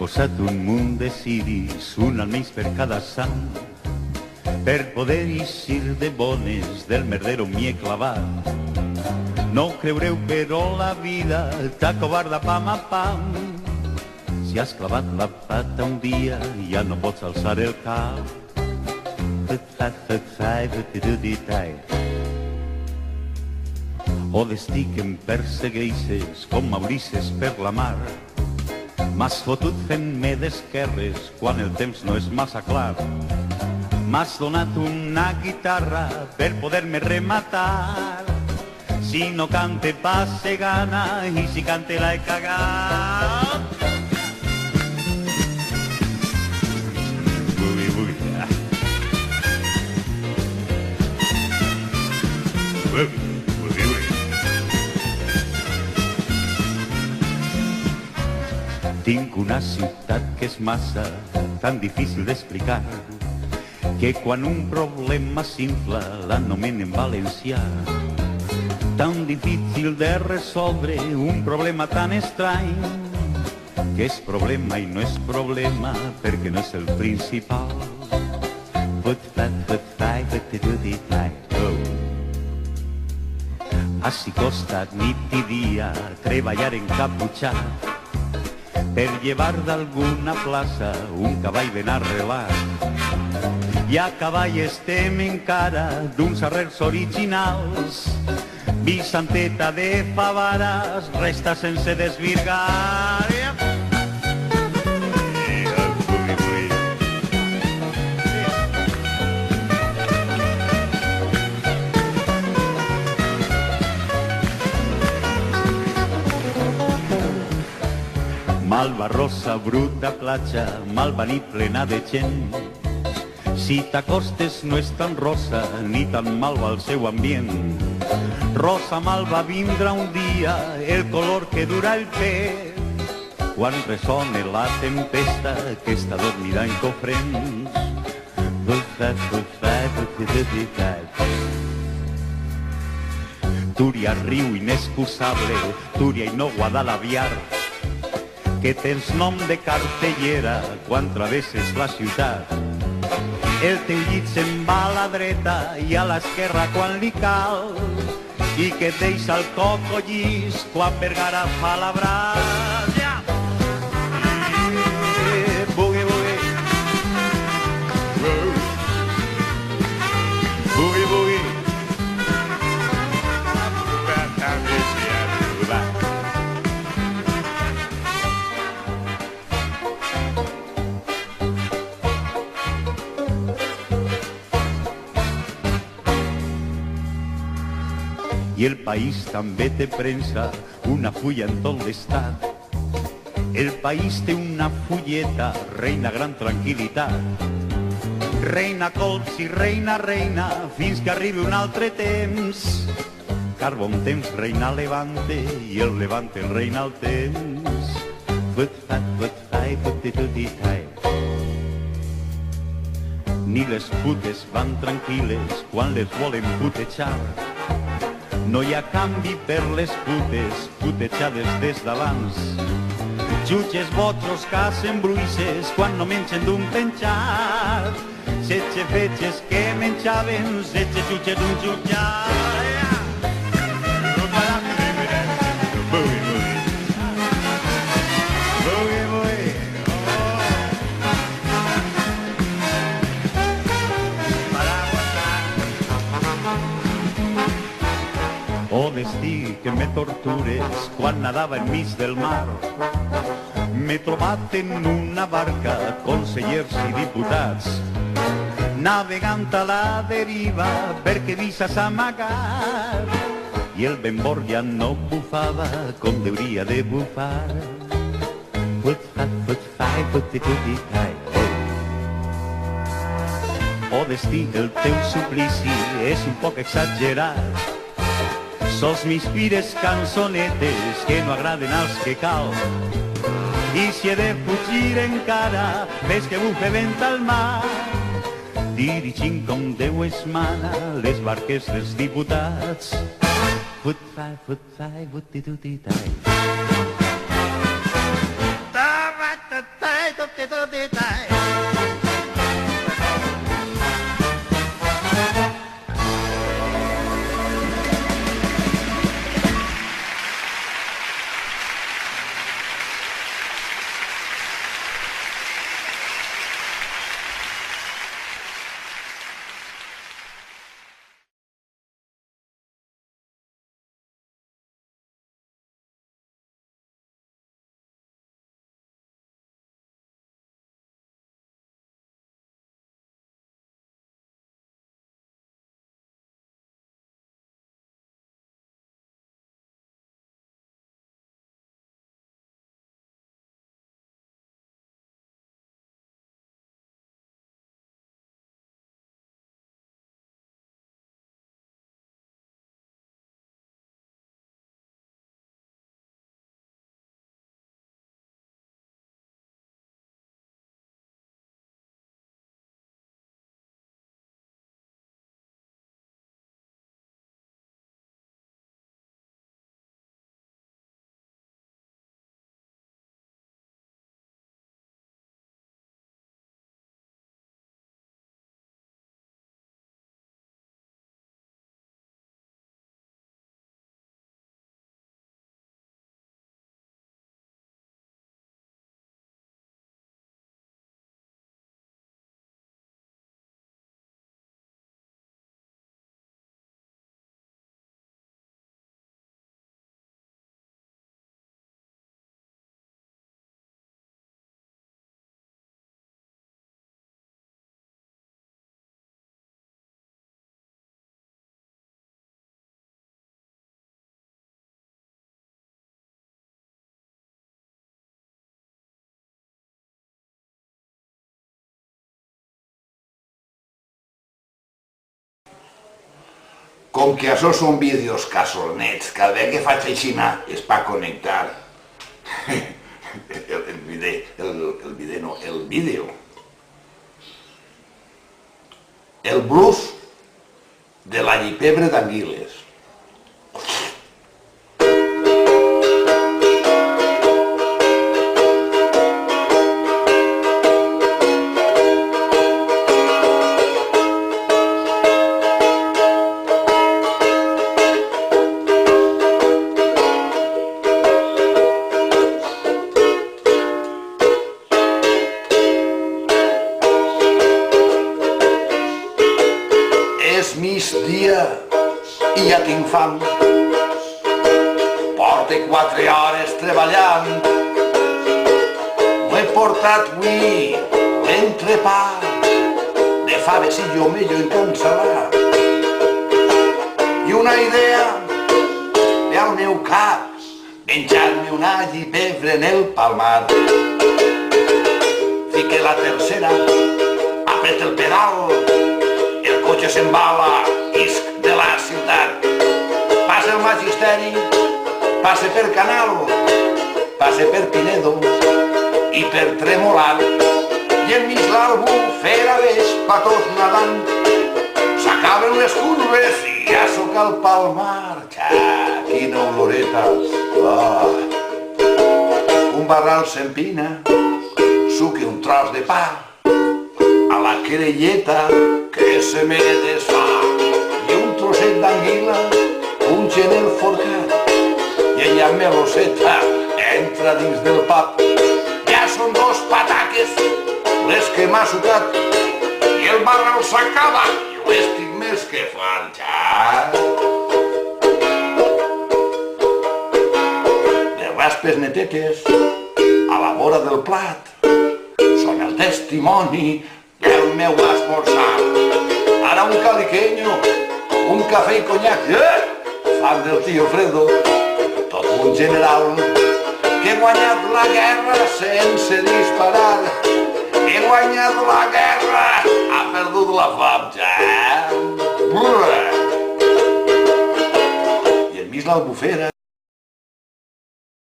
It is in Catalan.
posat un munt de ciris, un almenys per cada sant, per poder eixir de bones del merder on m'hi he clavat. No creureu, però la vida t'acobarda pam a pam. Si has clavat la pata un dia, ja no pots alçar el cap. O destí que em persegueixes com Maurices per la mar. M'has fotut fent-me d'esquerres quan el temps no és massa clar. M'has donat una guitarra per poder-me rematar. Si no cante passe gana i si cante la he cagat. Boogie, boogie. Boogie, boogie, boogie. Tinc una ciutat que és massa tan difícil d'explicar que quan un problema s'infla l'anomenen valencià. Tan difícil de resoldre un problema tan estrany que és problema i no és problema perquè no és el principal. Així costa nit i dia treballar encaputxat per llevar d'alguna plaça un cavall ben arrelat. I a cavall estem encara d'uns arrels originals. Vicenteta de Favaras resta sense desvirgar. Malva rosa, bruta platja, malva nit plena de gent. Si t'acostes no és tan rosa ni tan malva el seu ambient. Rosa malva vindrà un dia, el color que dura el pet, quan ressone la tempesta que està dormida en cofrents. Túria, riu inexcusable, Túria i no Guadalaviar, que tens nom de cartellera quan travesses la ciutat. El teu llit se'n va a la dreta i a l'esquerra quan li cal, i que et deixa el coco llis quan Vergara fa la brasa. Boogie, boogie. Boogie, boogie. I el país també té premsa, una fulla en tot l'estat. El país té una fulleta, reina gran tranquil·litat. Reina colps i reina, reina, fins que arribi un altre temps. Car bon temps reina Levante i el Levante el reina el temps. Ni les putes van tranquil·les quan les volen putejar. No hi ha canvi per les putes, putejades des d'abans. Jutges botxos cacen bruixes quan no mengen d'un penjat. Setge fetges que menjaven, setge jutges d'un jutjat. O destí que me tortures quan nadava enmig del mar. M'he trobat en una barca, consellers i diputats, navegant a la deriva perquè deixes amagar. I el ventbord ja no bufava com hauria de bufar. O destí, el teu suplici és un poc exagerat. Sols m'inspires cançonetes que no agraden als que cal. I si he de fugir encara, ves que bufe vent al mar, dirigint com Déu es mana les barques dels diputats. Fut-fai, fut-fai, fut-ti-tu-ti-tai. Ta-ra-ta-tai. Com que això són vídeos casolnets, cada vegada que faig aixina és per connectar el vídeo. El blues de la llipebre d'anguiles. És migdia i ja tinc fam. Porto 4 hores treballant. M'he portat avui l'entrepà de faves i llomello encapçalat. I una idea ve al meu cap, menjar-me un all i pebre en el palmar. Fique la tercera, apreta el pedal, el cotxe s'embala, isc de la ciutat. Passa el Magisteri, passa per Canal, passa per Pinedo i per Tremolar. I enmig l'Albufera veig pa tot nadant. S'acaben les curves i ja soc al Palmar. Quina oloreta! Un barral s'empina, suque un tros de pa a la querelleta que se me desfà, i un trosset d'anguila punxa en el forcat, i ella meloseta entra dins del pap. Ja són 2 pataques les que m'ha sucat, i el barral s'acaba i ho estic més que fan. Les raspes netetes a la vora del plat són el testimoni del meu esmorzar. Ara un caliqueño, un cafè i conyac, fan del tio Fredo, tot un general que ha guanyat la guerra sense disparar. He guanyat la guerra, ha perdut la fam, I enmig l'Albufera